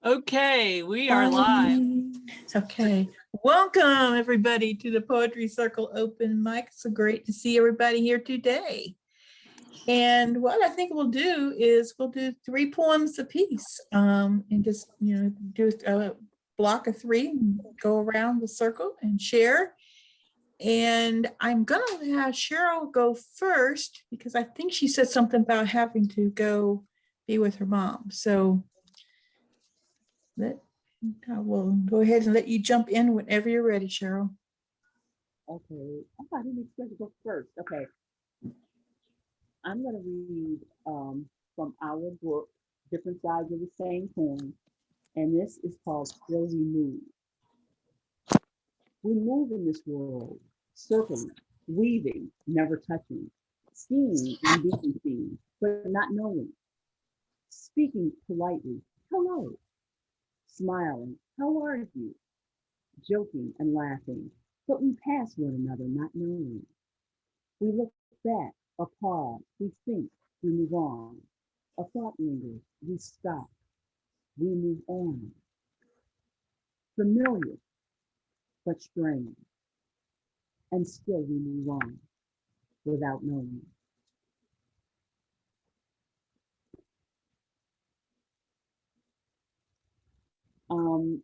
Okay, we are live. Okay. Welcome everybody to the Poetry Circle Open Mic. It's so great to see everybody here today. And what I think we'll do is we'll do 3 poems apiece, and just, do a block of 3, and go around the circle and share. And I'm gonna have Cheryl go first because I think she said something about having to go be with her mom. So I will go ahead and let you jump in whenever you're ready, Cheryl. Okay. Oh, I didn't expect to go first. Okay. I'm going to read from our book, Different Sides of the Same Coin. And this is called Still We Move. We move in this world, circling, weaving, never touching, seeing and being seen, but not knowing, speaking politely, hello, smiling, how are you, joking and laughing, but we pass one another not knowing. We look back, a pause, we think, we move on. A thought lingers, we stop, we move on. Familiar, but strange. And still we move on without knowing.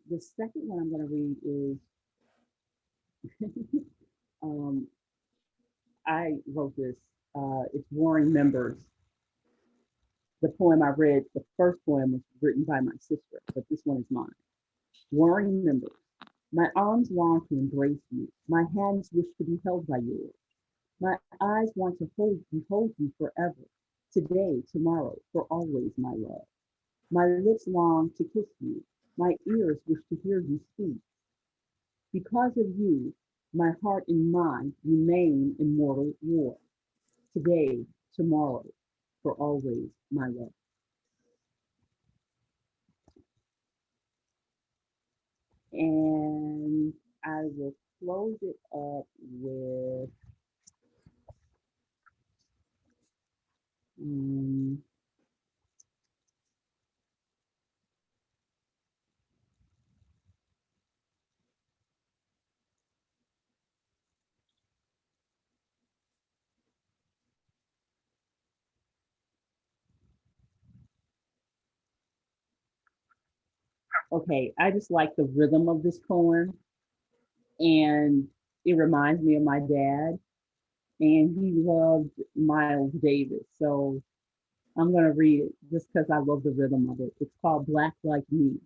The second one I'm going to read is, I wrote this, it's Warring Members. The poem I read, the first poem was written by my sister, but this one is mine. Warring Members. My arms long to embrace you. My hands wish to be held by yours. My eyes want to hold you forever. Today, tomorrow, for always, my love. My lips long to kiss you. My ears wish to hear you speak. Because of you, my heart and mind remain in mortal war. Today, tomorrow, for always, my love. And I will close it up with okay, I just like the rhythm of this poem, and it reminds me of my dad, and he loved Miles Davis. So I'm going to read it just because I love the rhythm of it. It's called Black Like Me.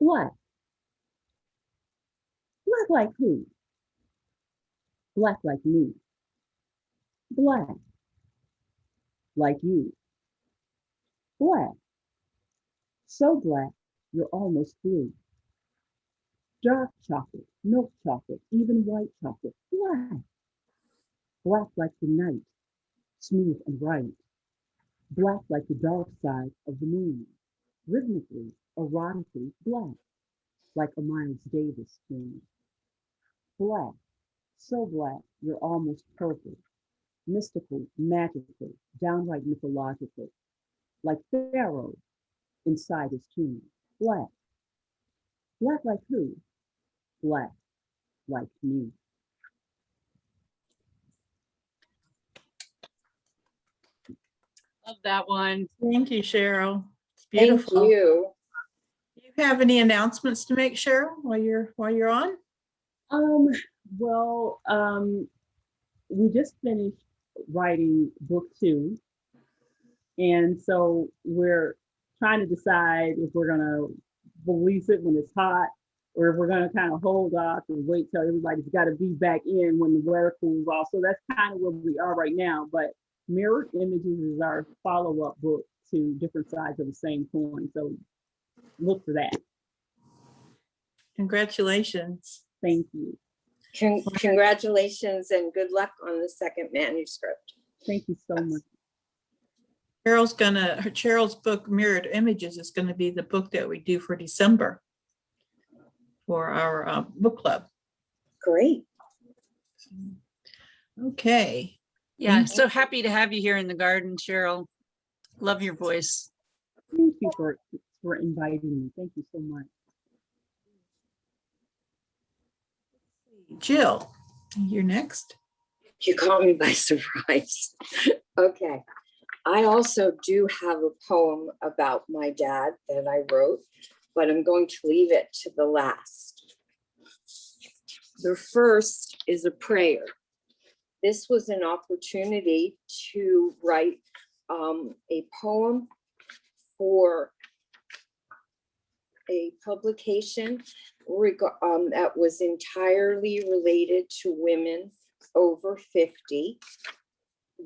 Black. Black like who? Black like me. Black. Like you. Black. So black, you're almost blue. Dark chocolate, milk chocolate, even white chocolate. Black. Black like the night, smooth and bright. Black like the dark side of the moon. Rhythmically, erotically black, like a Miles Davis tune. Black, so black, you're almost purple. Mystical, magical, downright mythological, like Pharaoh inside his tomb. Black. Black like who? Black like me. Love that one. Thank you, Cheryl. It's beautiful. Thank you. Do you have any announcements to make, Cheryl, while you're on? Well, we just finished writing book 2. And so we're trying to decide if we're gonna release it when it's hot, or if we're gonna kind of hold off and wait till everybody's got to be back in when the weather cools off. So that's kind of where we are right now. But Mirrored Images is our follow-up book to Different Sides of the Same Coin. So look for that. Congratulations. Thank you. Congratulations and good luck on the second manuscript. Thank you so much. Cheryl's book, Mirrored Images, is going to be the book that we do for December for our book club. Great. Okay. Yeah, so happy to have you here in the garden, Cheryl. Love your voice. Thank you for for inviting me. Thank you so much. Jill, you're next. You caught me by surprise. Okay. I also do have a poem about my dad that I wrote, but I'm going to leave it to the last. The first is a prayer. This was an opportunity to write a poem for a publication that was entirely related to women over 50.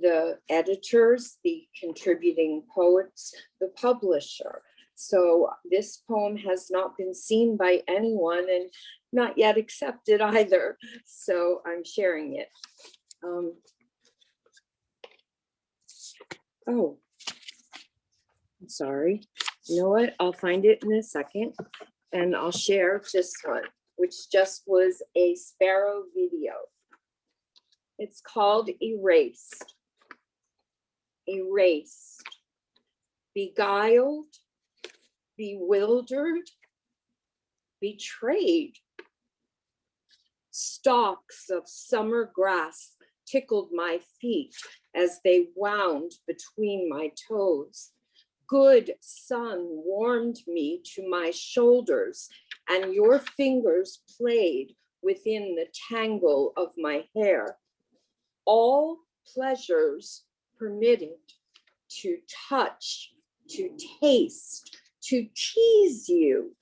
The editors, the contributing poets, the publisher. So this poem has not been seen by anyone and not yet accepted either. So I'm sharing it. Oh, I'm sorry. You know what? I'll find it in a second and I'll share this one, which just was a Sparrow video. It's called Erased. Erased, beguiled, bewildered, betrayed. Stalks of summer grass tickled my feet as they wound between my toes. Good sun warmed me to my shoulders, and your fingers played within the tangle of my hair. All pleasures permitted, to touch, to taste, to tease you.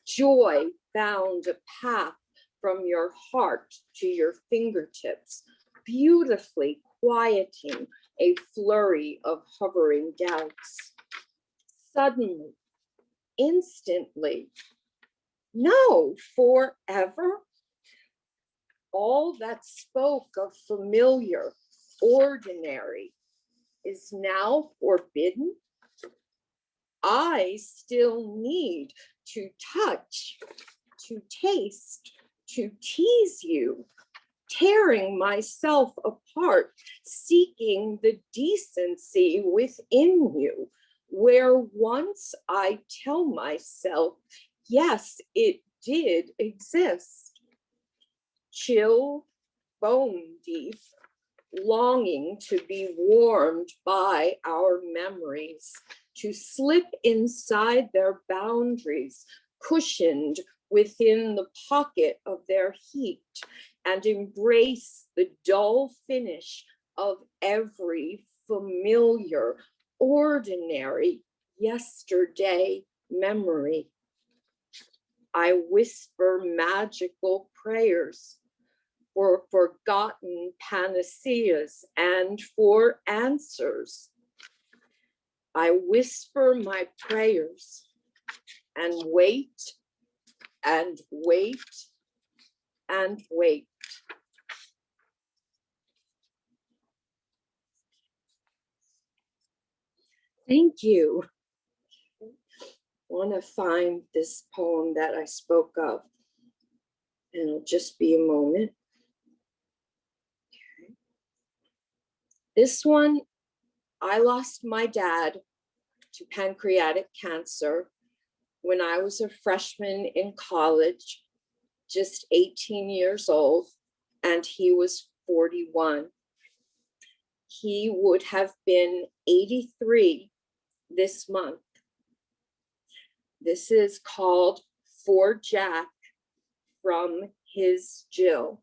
Joy found a path from your heart to your fingertips, beautifully quieting a flurry of hovering doubts. Suddenly, instantly, no, forever. All that spoke of familiar, ordinary, is now forbidden. I still need to touch, to taste, to tease you, tearing myself apart, seeking the decency within you, where once I tell myself, yes, it did exist. Chill, bone deep, longing to be warmed by our memories, to slip inside their boundaries, cushioned within the pocket of their heat, and embrace the dull finish of every familiar, ordinary yesterday memory. I whisper magical prayers for forgotten panaceas and for answers. I whisper my prayers and wait and wait and wait. Thank you. I want to find this poem that I spoke of, and it'll just be a moment. Okay. This one, I lost my dad to pancreatic cancer when I was a freshman in college, just 18 years old, and he was 41. He would have been 83 this month. This is called For Jack from his Jill.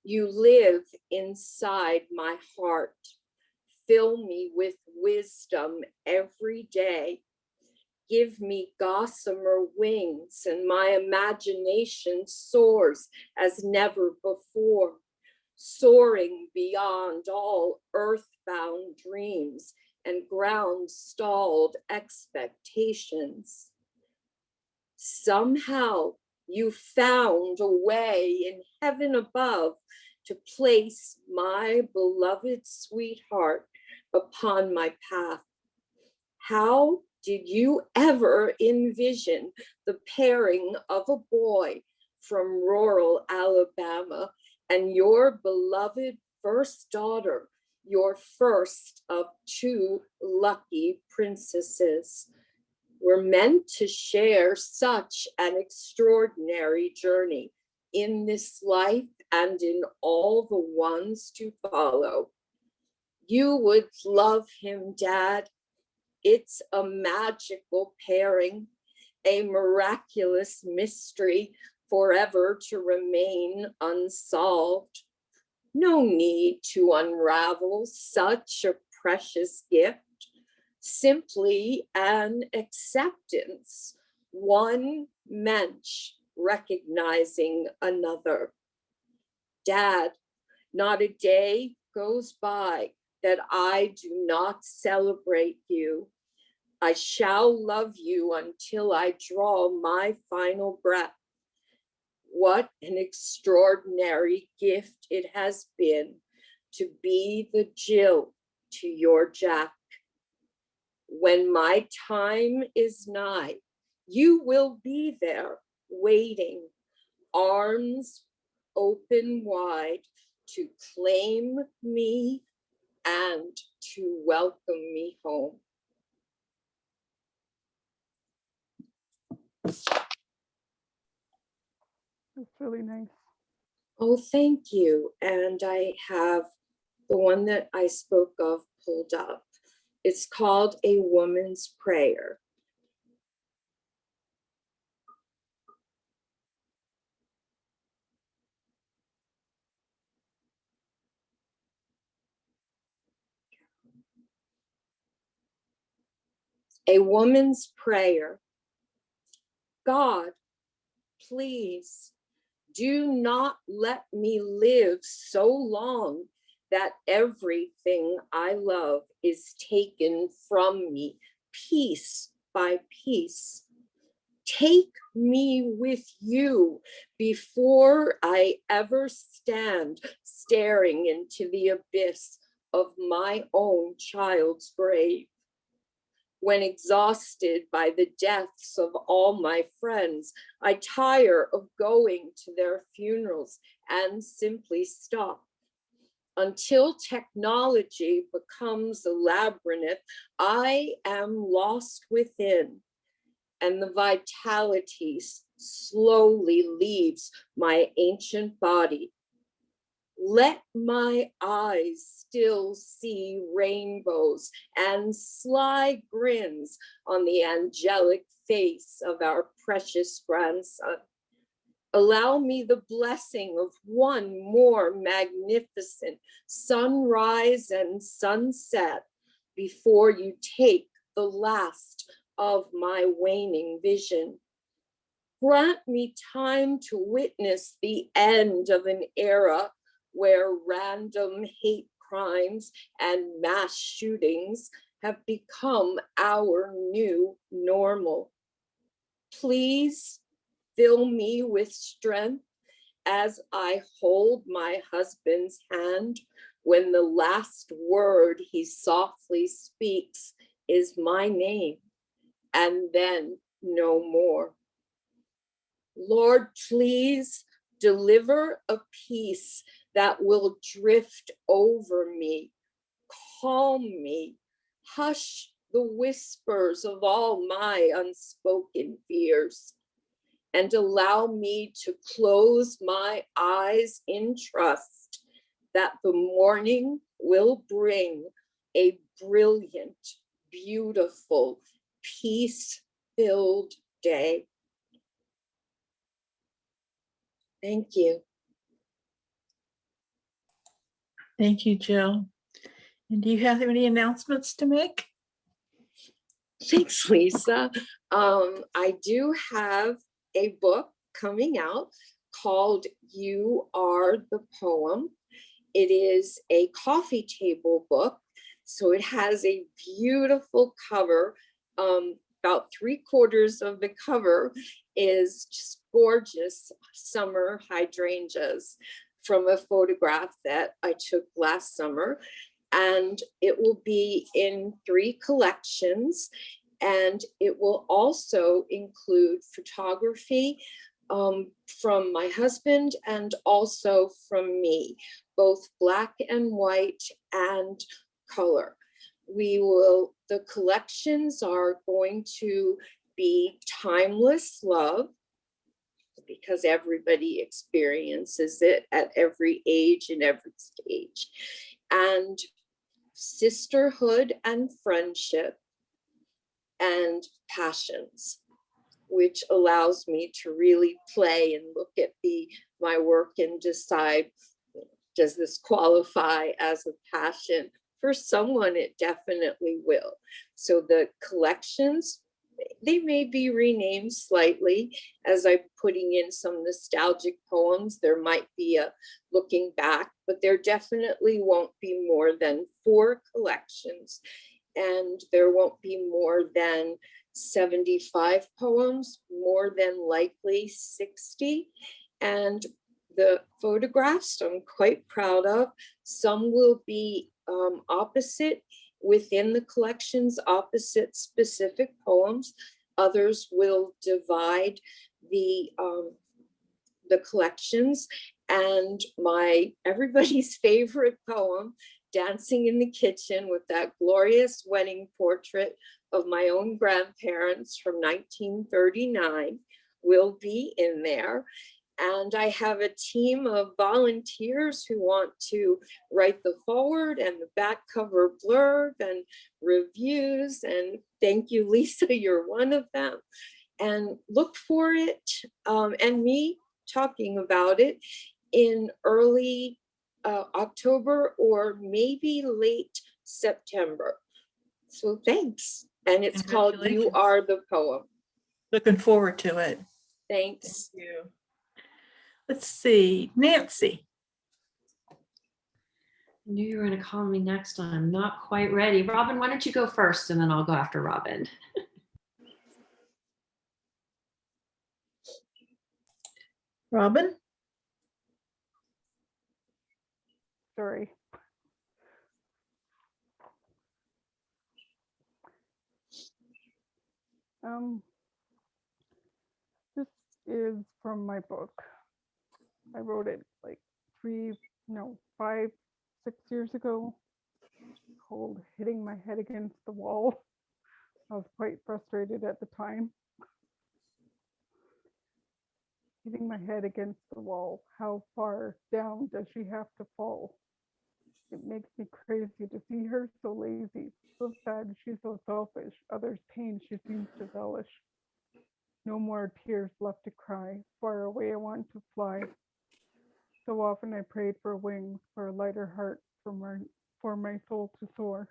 You live inside my heart. Fill me with wisdom every day. Give me gossamer wings, and my imagination soars as never before, soaring beyond all earthbound dreams and ground-stalled expectations. Somehow you found a way in heaven above to place my beloved sweetheart upon my path. How did you ever envision the pairing of a boy from rural Alabama and your beloved first daughter your first of two lucky princesses. We're meant to share such an extraordinary journey in this life and in all the ones to follow. You would love him, Dad. It's a magical pairing, a miraculous mystery forever to remain unsolved. No need to unravel such a precious gift. Simply an acceptance, one mensch recognizing another. Dad, not a day goes by that I do not celebrate you. I shall love you until I draw my final breath. What an extraordinary gift it has been to be the Jill to your Jack. When my time is nigh, you will be there waiting, arms open wide to claim me and to welcome me home. That's really nice. Oh, thank you. And I have the one that I spoke of pulled up. It's called A Woman's Prayer. A woman's prayer. God, please do not let me live so long that everything I love is taken from me piece by piece. Take me with you before I ever stand staring into the abyss of my own child's grave. When exhausted by the deaths of all my friends, I tire of going to their funerals and simply stop. Until technology becomes a labyrinth, I am lost within, and the vitality slowly leaves my ancient body. Let my eyes still see rainbows and sly grins on the angelic face of our precious grandson. Allow me the blessing of one more magnificent sunrise and sunset before you take the last of my waning vision. Grant me time to witness the end of an era where random hate crimes and mass shootings have become our new normal. Please fill me with strength as I hold my husband's hand when the last word he softly speaks is my name, and then no more. Lord, please deliver a peace that will drift over me, calm me, hush the whispers of all my unspoken fears, and allow me to close my eyes in trust that the morning will bring a brilliant, beautiful, peace-filled day. Thank you. Thank you, Jill. And do you have any announcements to make? Thanks, Lisa. I do have a book coming out called You Are the Poem. It is a coffee table book, so it has a beautiful cover. About 3/4 of the cover is just gorgeous summer hydrangeas from a photograph that I took last summer. And it will be in 3 collections. And it will also include photography from my husband and also from me, both black and white and color. The collections are going to be timeless love, because everybody experiences it at every age and every stage, and sisterhood and friendship and passions, which allows me to really play and look at my work and decide, does this qualify as a passion? For someone, it definitely will. So the collections, they may be renamed slightly as I'm putting in some nostalgic poems. There might be a looking back, but there definitely won't be more than 4 collections, and there won't be more than 75 poems, more than likely 60. And the photographs I'm quite proud of. Some will be opposite within the collections, opposite specific poems. Others will divide the collections. And everybody's favorite poem, Dancing in the Kitchen, with that glorious wedding portrait of my own grandparents from 1939, will be in there. And I have a team of volunteers who want to write the foreword and the back cover blurb and reviews. And thank you, Lisa, you're one of them. And look for it, and me talking about it in early October or maybe late September. So thanks. And it's called You Are the Poem. Looking forward to it. Thanks. Thank you. Let's see, Nancy. I knew you were going to call me next. I'm not quite ready. Robin, why don't you go first and then I'll go after Robin. Robin? Sorry. This is from my book. I wrote it like 5, 6 years ago, called Hitting My Head Against the Wall. I was quite frustrated at the time. Hitting my head against the wall. How far down does she have to fall? It makes me crazy to see her so lazy, so sad, she's so selfish. Others' pain she seems to relish. No more tears left to cry. Far away I want to fly. So often I prayed for wings, for a lighter heart, for my soul to soar.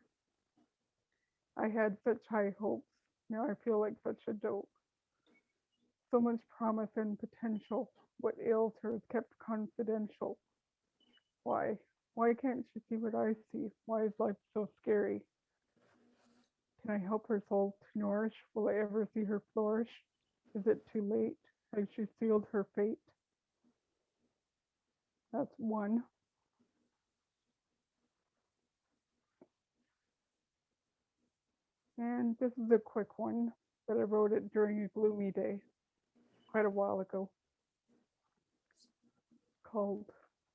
I had such high hopes. Now I feel like such a dope. So much promise and potential. What ails her is kept confidential. Why? Why can't she see what I see? Why is life so scary? Can I help her soul to nourish? Will I ever see her flourish? Is it too late? Has she sealed her fate? That's one. And this is a quick one, but I wrote it during a gloomy day, quite a while ago, called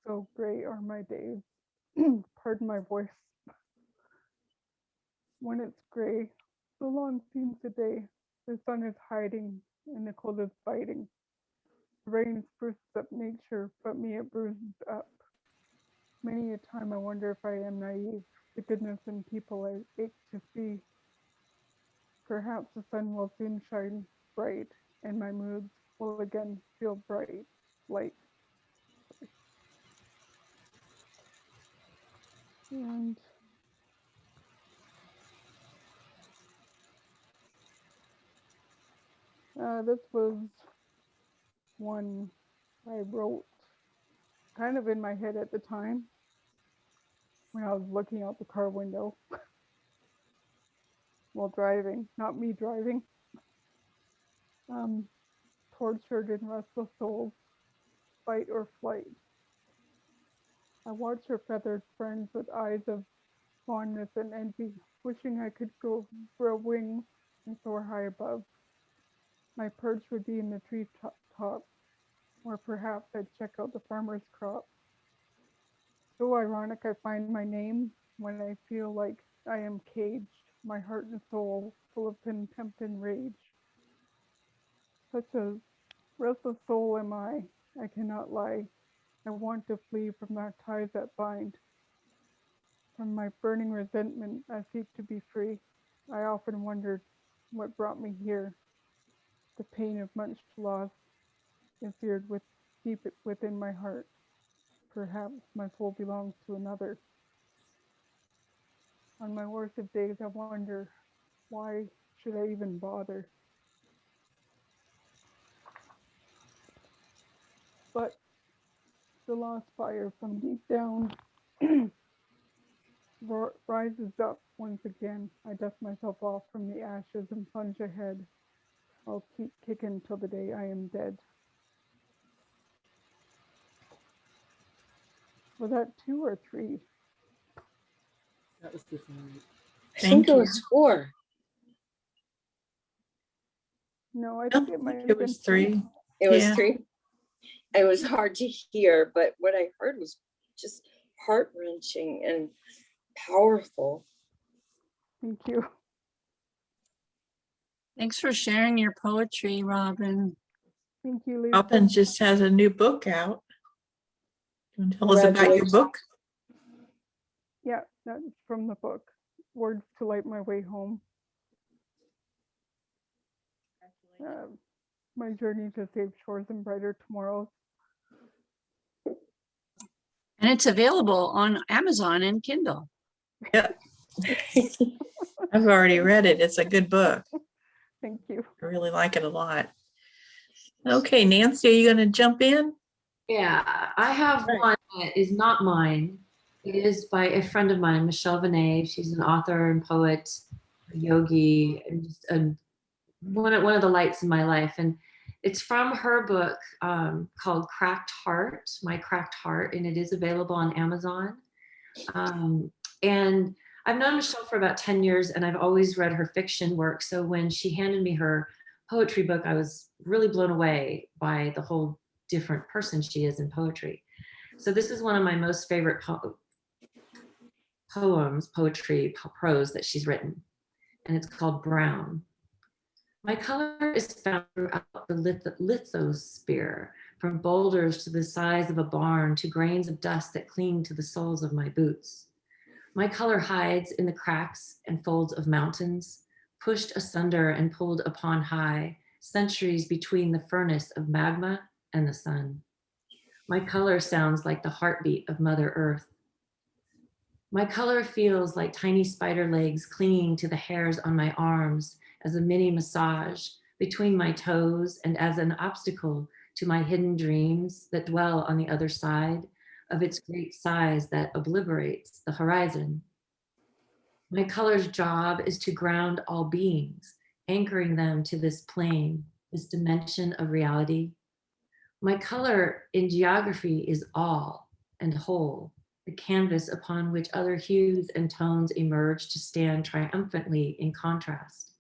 So Gray Are My Days. Pardon my voice. When it's gray, so long seems a day. The sun is hiding and the cold is biting. The rain spruces up nature, but me it bruises up. Many a time I wonder if I am naive. The goodness in people I ache to see. Perhaps the sun will soon shine bright, and my moods will again feel bright, light. And this was one I wrote kind of in my head at the time when I was looking out the car window while driving, not me driving. Tortured and restless souls, fight or flight. I watch her feathered friends with eyes of fondness and envy, wishing I could grow wings and soar high above. My perch would be in the tree top, or perhaps I'd check out the farmer's crop. So ironic, I find my name when I feel like I am caged, my heart and soul full of contempt and rage. Such a restless soul am I cannot lie. I want to flee from the ties that bind. From my burning resentment, I seek to be free. I often wondered what brought me here. The pain of much loss is seared deep within my heart. Perhaps my soul belongs to another. On my worst of days, I wonder, why should I even bother? But the lost fire from deep down rises up once again. I dust myself off from the ashes and plunge ahead. I'll keep kicking till the day I am dead. Was that 2 or 3? That was just one. I Thank think it you. was 4. No, I I think don't it might think have it was been 3. It was Yeah. 3. It was hard to hear, but what I heard was just heart-wrenching and powerful. Thank you. Thanks for sharing your poetry, Robin. Thank you, Lisa. Robin just has a new book out. You want to tell us about your Congratulations. book? Yeah, that's from the book, Words to Light My Way Home. My journey to save shores and brighter tomorrows. And it's available on Amazon and Kindle. Yeah, I've already read it. It's a good book. Thank you. I really like it a lot. Okay, Nancy, are you going to jump in? Yeah, I have Right. one that is not mine. It is by a friend of mine, Michelle Vinay. She's an author and poet, a yogi, and just one of the lights in my life. And it's from her book called Cracked Heart, My Cracked Heart, and it is available on Amazon. And I've known Michelle for about 10 years, and I've always read her fiction work. So when she handed me her poetry book, I was really blown away by the whole different person she is in poetry. So this is one of my most favorite poetry, prose that she's written, and it's called Brown. My color is found throughout the lithosphere, from boulders to the size of a barn to grains of dust that cling to the soles of my boots. My color hides in the cracks and folds of mountains, pushed asunder and pulled upon high, centuries between the furnace of magma and the sun. My color sounds like the heartbeat of Mother Earth. My color feels like tiny spider legs clinging to the hairs on my arms as a mini massage between my toes and as an obstacle to my hidden dreams that dwell on the other side of its great size that obliterates the horizon. My color's job is to ground all beings, anchoring them to this plane, this dimension of reality. My color in geography is all and whole, the canvas upon which other hues and tones emerge to stand triumphantly in contrast.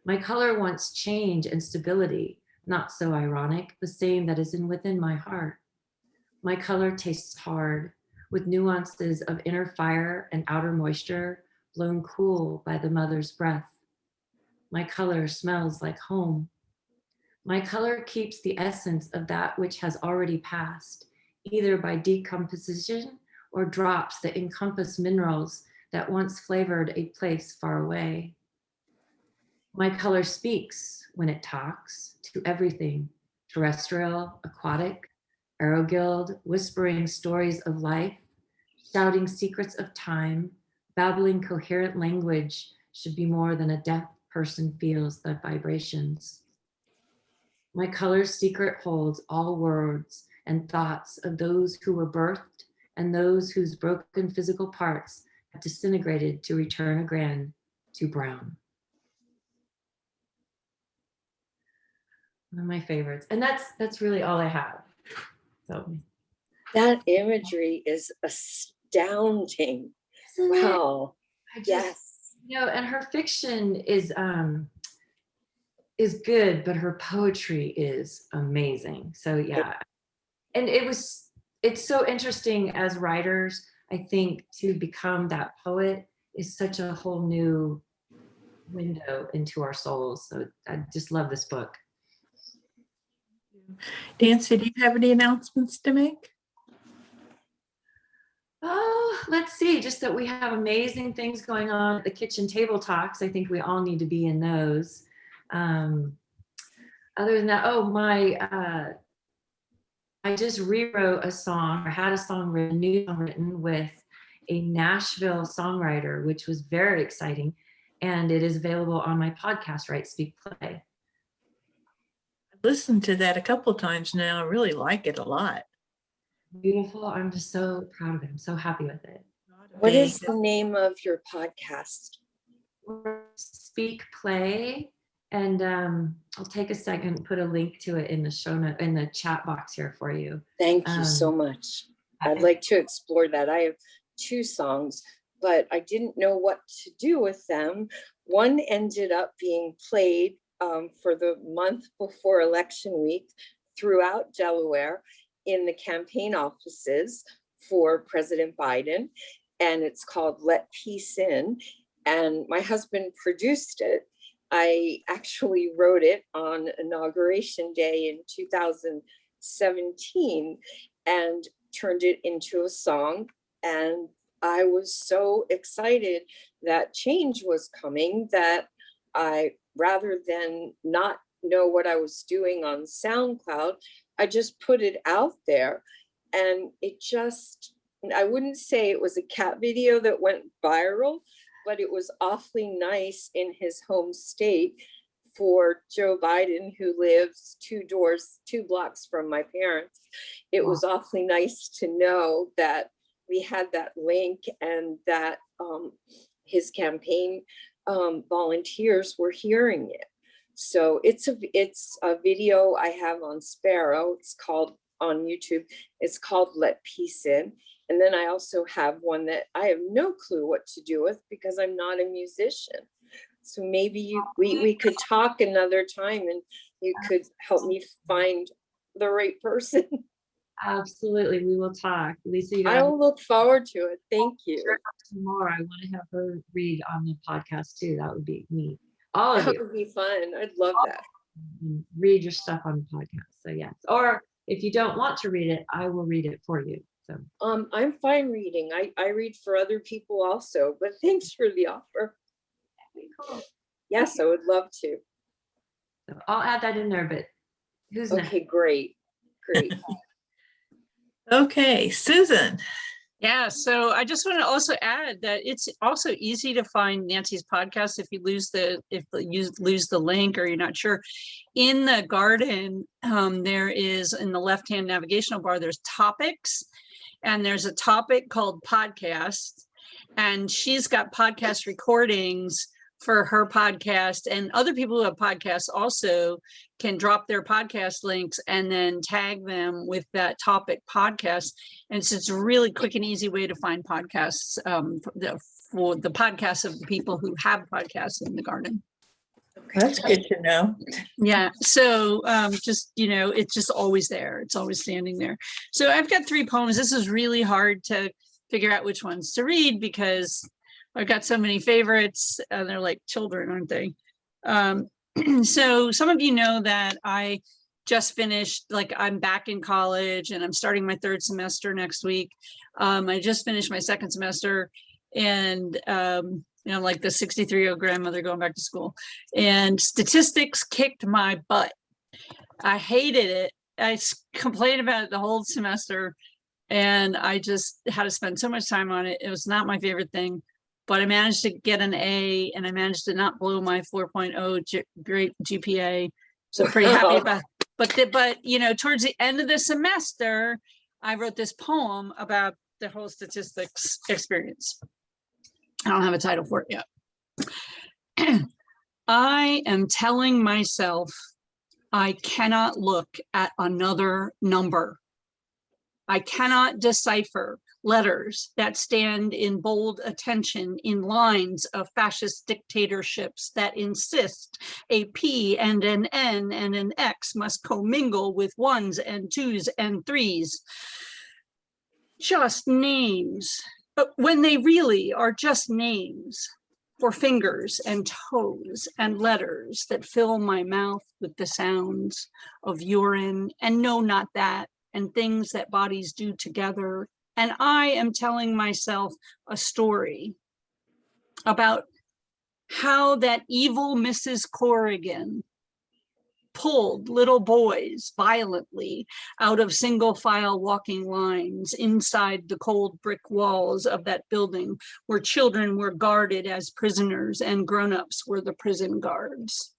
My color wants change and stability, not so ironic, the same that is within my heart. My color tastes hard, with nuances of inner fire and outer moisture, blown cool by the mother's breath. My color smells like home. My color keeps the essence of that which has already passed, either by decomposition or drops that encompass minerals that once flavored a place far away. My color speaks when it talks to everything, terrestrial, aquatic, aeroguild, whispering stories of life, shouting secrets of time, babbling coherent language should be more than a deaf person feels the vibrations. My color's secret holds all words and thoughts of those who were birthed and those whose broken physical parts have disintegrated to return again to brown. One of my favorites. And that's really all I have. So That imagery is astounding. isn't it? Wow. I just, Yes. and her fiction is is good, but her poetry is amazing. So yeah. And it's so interesting as writers, I think, to become that poet is such a whole new window into our souls. So I just love this book. Nancy, do you have any announcements to make? Oh, let's see. Just that we have amazing things going on at the kitchen table talks. I think we all need to be in those. Other than that, I just rewrote a song or had a song written, new song written with a Nashville songwriter, which was very exciting. And it is available on my podcast, Write, Speak, Play. I've listened to that a couple of times now. I really like it a lot. Beautiful. I'm just so proud of it. I'm so happy with it. What is the name of your podcast? Speak, Play. And I'll take a second and put a link to it in the show note, in the chat box here for you. Thank you so much. I'd like to explore that. I have 2 songs, but I didn't know what to do with them. One ended up being played for the month before election week throughout Delaware in the campaign offices for President Biden. And it's called Let Peace In. And my husband produced it. I actually wrote it on Inauguration Day in 2017 and turned it into a song. And I was so excited that change was coming that I, rather than not know what I was doing on SoundCloud, I just put it out there. And it just, I wouldn't say it was a cat video that went viral, but it was awfully nice in his home state for Joe Biden, who lives 2 blocks from my parents. It was awfully nice to know that we had that link and that his campaign volunteers were hearing it. So it's a video I have on Sparrow. It's called, on YouTube, it's called Let Peace In. And then I also have one that I have no clue what to do with because I'm not a musician. So maybe we could talk another time and you could help me find the right person. Absolutely. We will talk. Lisa, you I'll look forward to it. Thank you. Tomorrow, I want to have her read on the podcast too. That would be neat. All of That you. would be fun. I'd love that. Read your stuff on the podcast. So yes. Or if you don't want to read it, I will read it for you. So I'm fine reading. I read for other people also, but thanks for the offer. cool. Yes, I would love to. So I'll add that in there, but who's next? Okay, great. Okay, Susan. Yeah, so I just want to also add that it's also easy to find Nancy's podcast if you lose the link or you're not sure. In the garden, there is, in the left-hand navigational bar, there's topics, and there's a topic called podcast, and she's got podcast recordings for her podcast, and other people who have podcasts also can drop their podcast links and then tag them with that topic podcast. And so it's a really quick and easy way to find podcasts for the podcasts of the people who have podcasts in the garden. That's good to know. Yeah. So just, it's just always there. It's always standing there. So I've got 3 poems. This is really hard to figure out which ones to read because I've got so many favorites and they're like children, aren't they? So some of you know that I just finished, I'm back in college and I'm starting my 3rd semester next week. I just finished my 2nd semester and, like the 63-year-old grandmother going back to school, and statistics kicked my butt. I hated it. I complained about it the whole semester and I just had to spend so much time on it. It was not my favorite thing. But I managed to get an A and I managed to not blow my 4.0 great GPA. So pretty happy about it. But towards the end of the semester, I wrote this poem about the whole statistics experience. I don't have a title for it yet. I am telling myself I cannot look at another number. I cannot decipher letters that stand in bold attention in lines of fascist dictatorships that insist a P and an N and an X must commingle with ones and twos and threes. Just names, but when they really are just names for fingers and toes and letters that fill my mouth with the sounds of urine and no, not that, and things that bodies do together. And I am telling myself a story about how that evil Mrs. Corrigan pulled little boys violently out of single file walking lines inside the cold brick walls of that building where children were guarded as prisoners and grown-ups were the prison guards.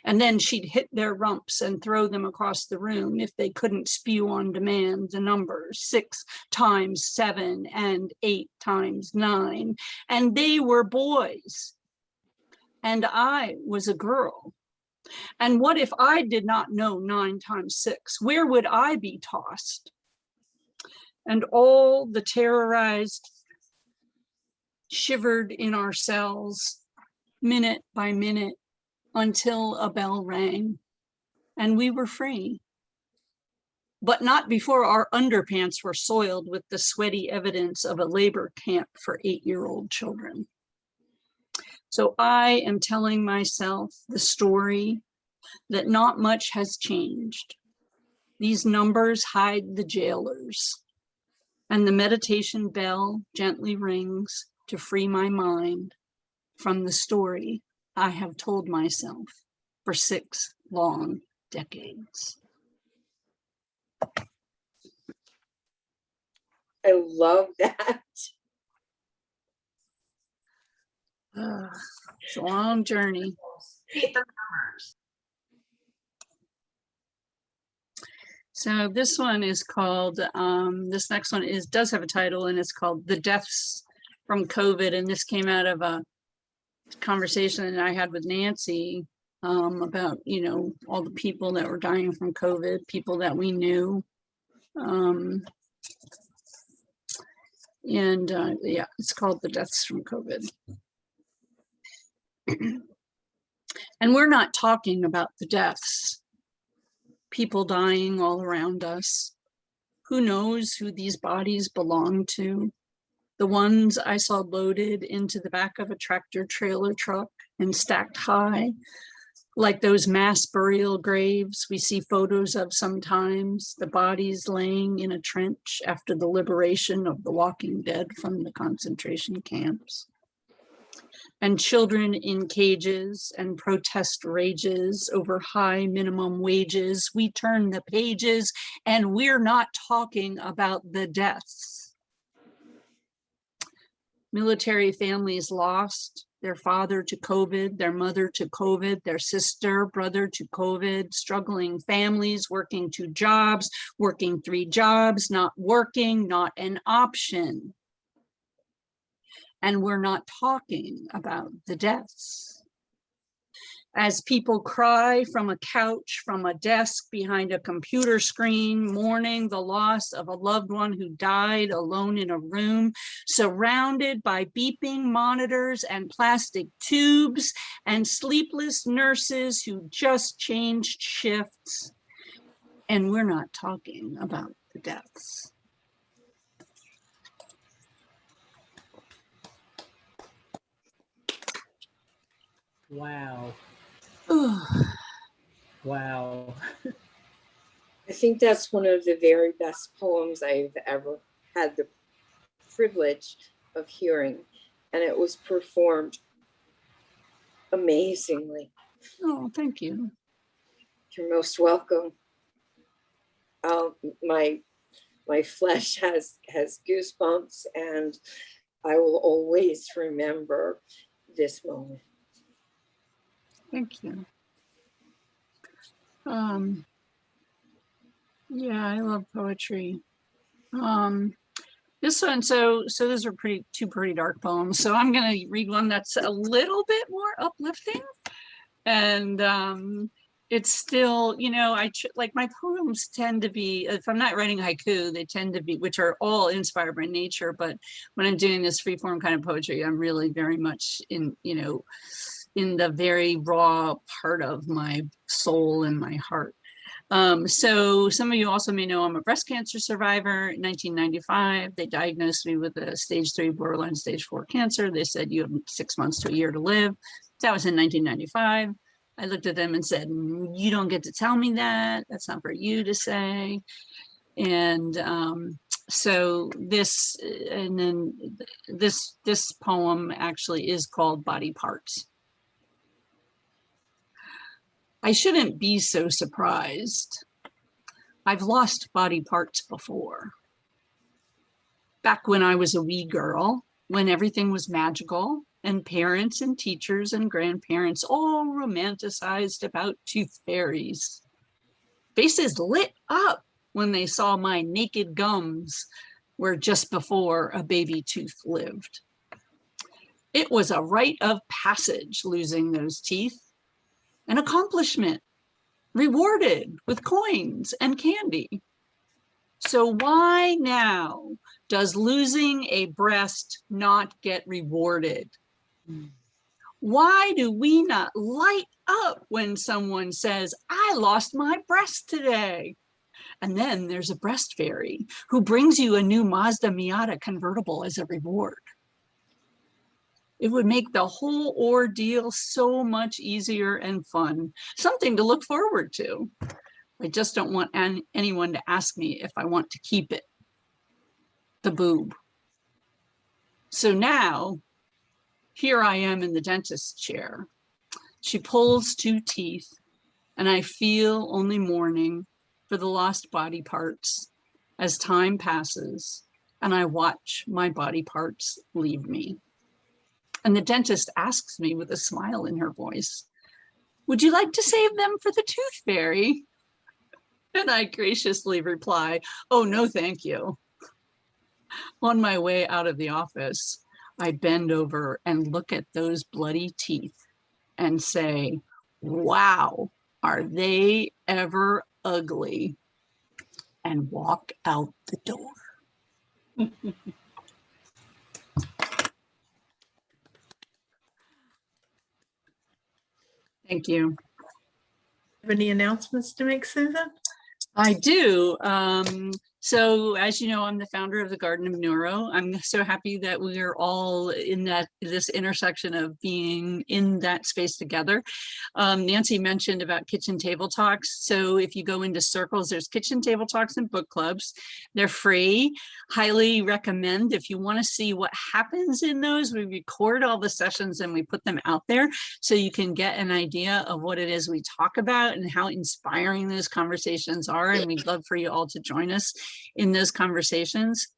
And then she'd hit their rumps and throw them across the room if they couldn't spew on demand the numbers 6 times 7 and 8 times 9. And they were boys. And I was a girl. And what if I did not know 9 times 6? Where would I be tossed? And all the terrorized shivered in our cells, minute by minute, until a bell rang, and we were free. But not before our underpants were soiled with the sweaty evidence of a labor camp for 8-year-old children. So I am telling myself the story that not much has changed. These numbers hide the jailers, and the meditation bell gently rings to free my mind from the story I have told myself for 6 long decades. I love that. It's a long journey. Repeat the numbers. So this one is called, this next one does have a title, and it's called The Deaths from COVID. And this came out of a conversation that I had with Nancy about, you know, all the people that were dying from COVID, people that we knew. Yeah, it's called The Deaths from COVID. And we're not talking about the deaths, people dying all around us. Who knows who these bodies belong to? The ones I saw loaded into the back of a tractor trailer truck and stacked high, like those mass burial graves we see photos of sometimes, the bodies laying in a trench after the liberation of the walking dead from the concentration camps. And children in cages and protest rages over high minimum wages. We turn the pages and we're not talking about the deaths. Military families lost their father to COVID, their mother to COVID, their sister, brother to COVID, struggling families, working 2 jobs, working 3 jobs, not working, not an option. And we're not talking about the deaths. As people cry from a couch, from a desk, behind a computer screen, mourning the loss of a loved one who died alone in a room, surrounded by beeping monitors and plastic tubes and sleepless nurses who just changed shifts. And we're not talking about the deaths. Wow. Ooh. Wow. I think that's one of the very best poems I've ever had the privilege of hearing, and it was performed amazingly. Oh, thank you. You're most welcome. My flesh has goosebumps, and I will always remember this moment. Thank you. Yeah, I love poetry. This one, so those are two pretty dark poems. So I'm gonna read one that's a little bit more uplifting. And it's still, you know, like my poems tend to be, if I'm not writing haiku, they tend to be, which are all inspired by nature. But when I'm doing this free form kind of poetry, I'm really very much in, you know, in the very raw part of my soul and my heart. So some of you also may know I'm a breast cancer survivor. In 1995, they diagnosed me with a stage 3 borderline stage 4 cancer. They said you have 6 months to a year to live. That was in 1995. I looked at them and said, you don't get to tell me that. That's not for you to say. And so this, and then this poem actually is called Body Parts. I shouldn't be so surprised. I've lost body parts before. Back when I was a wee girl, when everything was magical, and parents and teachers and grandparents all romanticized about tooth fairies. Faces lit up when they saw my naked gums where just before a baby tooth lived. It was a rite of passage losing those teeth, an accomplishment, rewarded with coins and candy. So why now does losing a breast not get rewarded? Why do we not light up when someone says, I lost my breast today? And then there's a breast fairy who brings you a new Mazda Miata convertible as a reward. It would make the whole ordeal so much easier and fun, something to look forward to. I just don't want anyone to ask me if I want to keep it, the boob. So now, here I am in the dentist's chair. She pulls 2 teeth, and I feel only mourning for the lost body parts as time passes, and I watch my body parts leave me. And the dentist asks me with a smile in her voice, would you like to save them for the tooth fairy? And I graciously reply, oh, no, thank you. On my way out of the office, I bend over and look at those bloody teeth and say, wow, are they ever ugly? And walk out the door. Thank you. Have any announcements to make, Susan? I do. So as you know, I'm the founder of the Garden of Neuro. I'm so happy that we are all in this intersection of being in that space together. Nancy mentioned about kitchen table talks. So if you go into circles, there's kitchen table talks and book clubs. They're free. Highly recommend. If you want to see what happens in those, we record all the sessions and we put them out there so you can get an idea of what it is we talk about and how inspiring those conversations are. And we'd love for you all to join us in those conversations.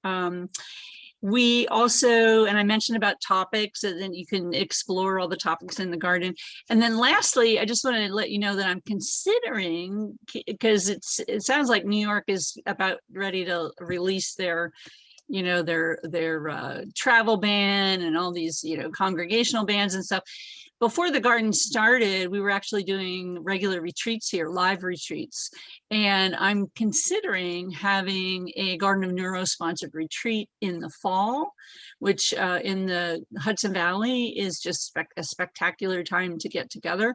We also, and I mentioned about topics, and then you can explore all the topics in the garden. And then lastly, I just wanted to let you know that I'm considering, because it sounds like New York is about ready to release their, you know, their travel ban and all these, you know, congregational bans and stuff. Before the garden started, we were actually doing regular retreats here, live retreats. And I'm considering having a Garden of Neuro sponsored retreat in the fall, which in the Hudson Valley is just a spectacular time to get together.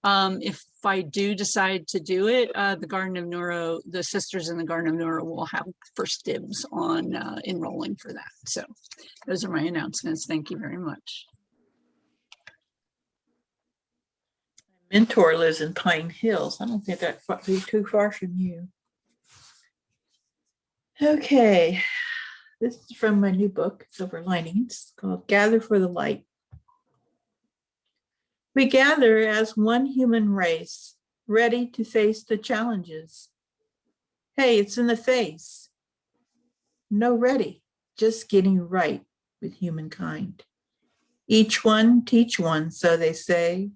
If I do decide to do it, the Garden of Neuro, the sisters in the Garden of Neuro will have first dibs on enrolling for that. So those are my announcements. Thank you very much. Mentor lives in Pine Hills. I don't think that's too far from you. Okay, this is from my new book, Silver Linings, called Gather for the Light. We gather as one human race, ready to face the challenges. Hey, it's in the face. No ready, just getting right with humankind. Each one teach one, so they say.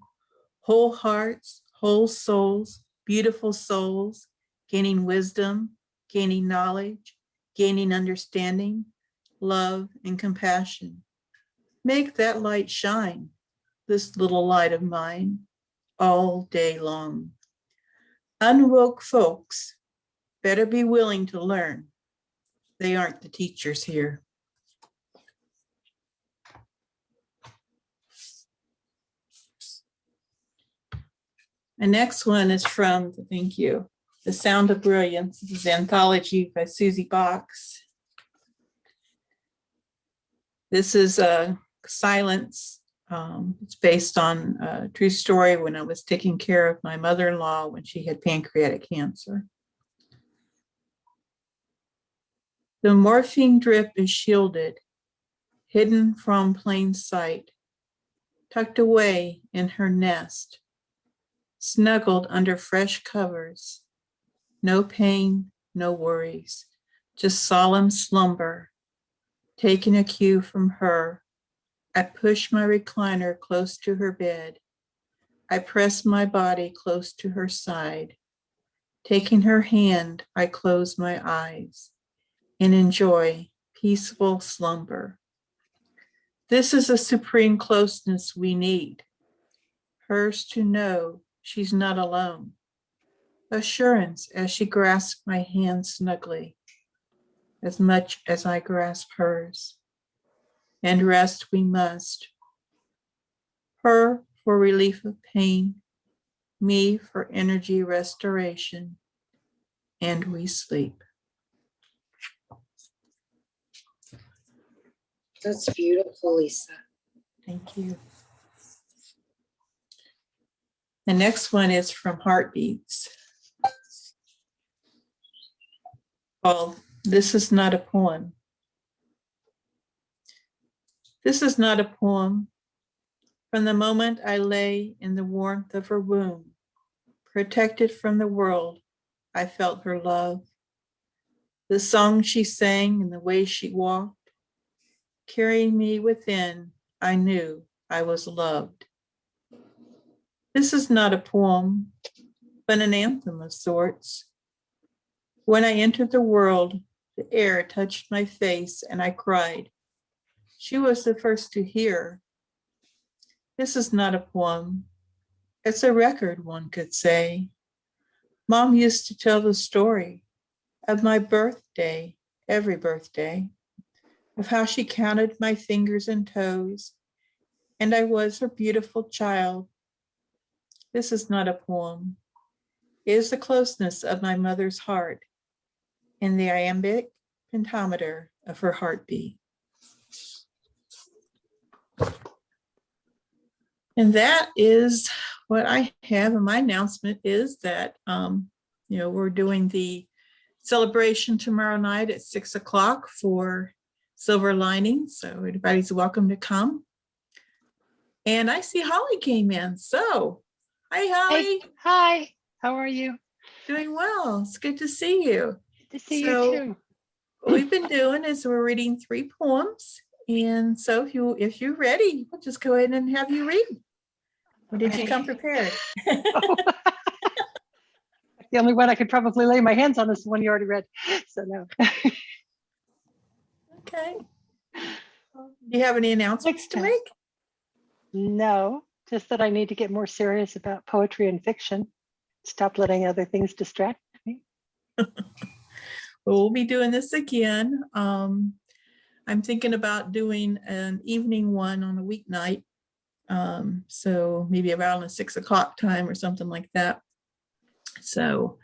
Whole hearts, whole souls, beautiful souls, gaining wisdom, gaining knowledge, gaining understanding, love, and compassion. Make that light shine, this little light of mine, all day long. Unwoke folks better be willing to learn. They aren't the teachers here. The next one is from, thank you, The Sound of Brilliance. This is anthology by Susie Box. This is Silence. It's based on a true story when I was taking care of my mother-in-law when she had pancreatic cancer. The morphine drip is shielded, hidden from plain sight, tucked away in her nest, snuggled under fresh covers. No pain, no worries, just solemn slumber. Taking a cue from her, I push my recliner close to her bed. I press my body close to her side. Taking her hand, I close my eyes and enjoy peaceful slumber. This is a supreme closeness we need. Hers to know she's not alone. Assurance as she grasps my hand snugly, as much as I grasp hers. And rest we must. Her for relief of pain, me for energy restoration, and we sleep. That's beautiful, Lisa. Thank you. The next one is from Heartbeats. Called This Is Not a Poem. This is not a poem. From the moment I lay in the warmth of her womb, protected from the world, I felt her love. The song she sang and the way she walked, carrying me within, I knew I was loved. This is not a poem, but an anthem of sorts. When I entered the world, the air touched my face and I cried. She was the first to hear. This is not a poem. It's a record, one could say. Mom used to tell the story of my birthday, every birthday, of how she counted my fingers and toes, and I was her beautiful child. This is not a poem. It is the closeness of my mother's heart and the iambic pentameter of her heartbeat. And that is what I have. And my announcement is that, we're doing the celebration tomorrow night at 6 o'clock for Silver Lining. So everybody's welcome to come. And I see Holly came in. So, hi, Holly. Hey, hi, how are you? Doing well. It's good to see you. Good to see So, you too. What we've been doing is we're reading 3 poems. And so if you're ready, we'll just go ahead and have you read. Or did you come prepared? The only one I could probably lay my hands on is the one you already read. So no. Okay. Do you have any announcements to make? No, just that I need to get more serious about poetry and fiction. Stop letting other things distract me. We'll be doing this again. I'm thinking about doing an evening one on a weeknight. So maybe around the 6 o'clock time or something like that. So,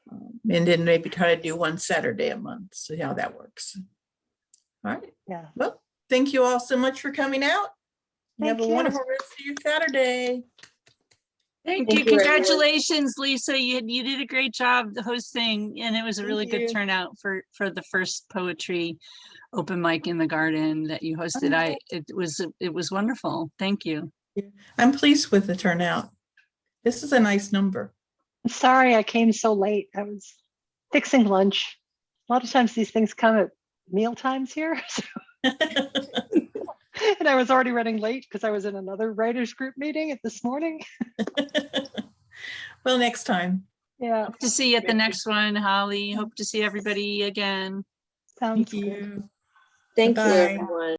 and then maybe try to do one Saturday a month, see how that works. All right. Yeah. Well, thank you all so much for coming out. Have a Thank you. wonderful rest of your Saturday. Thank Thank you. you, everyone. Congratulations, Lisa. You did a great job hosting, and it was a really Thank you. good turnout for the first poetry open mic in the garden that you hosted. It was wonderful. Thank you. I'm pleased with the turnout. This is a nice number. I'm sorry I came so late. I was fixing lunch. A lot of times these things come at meal times here. And I was already running late because I was in another writers group meeting this morning. Well, next time. Yeah, Hope to see you at the next one, Holly. Hope to see everybody again. sounds Thank good. you. Thank you, Bye. everyone.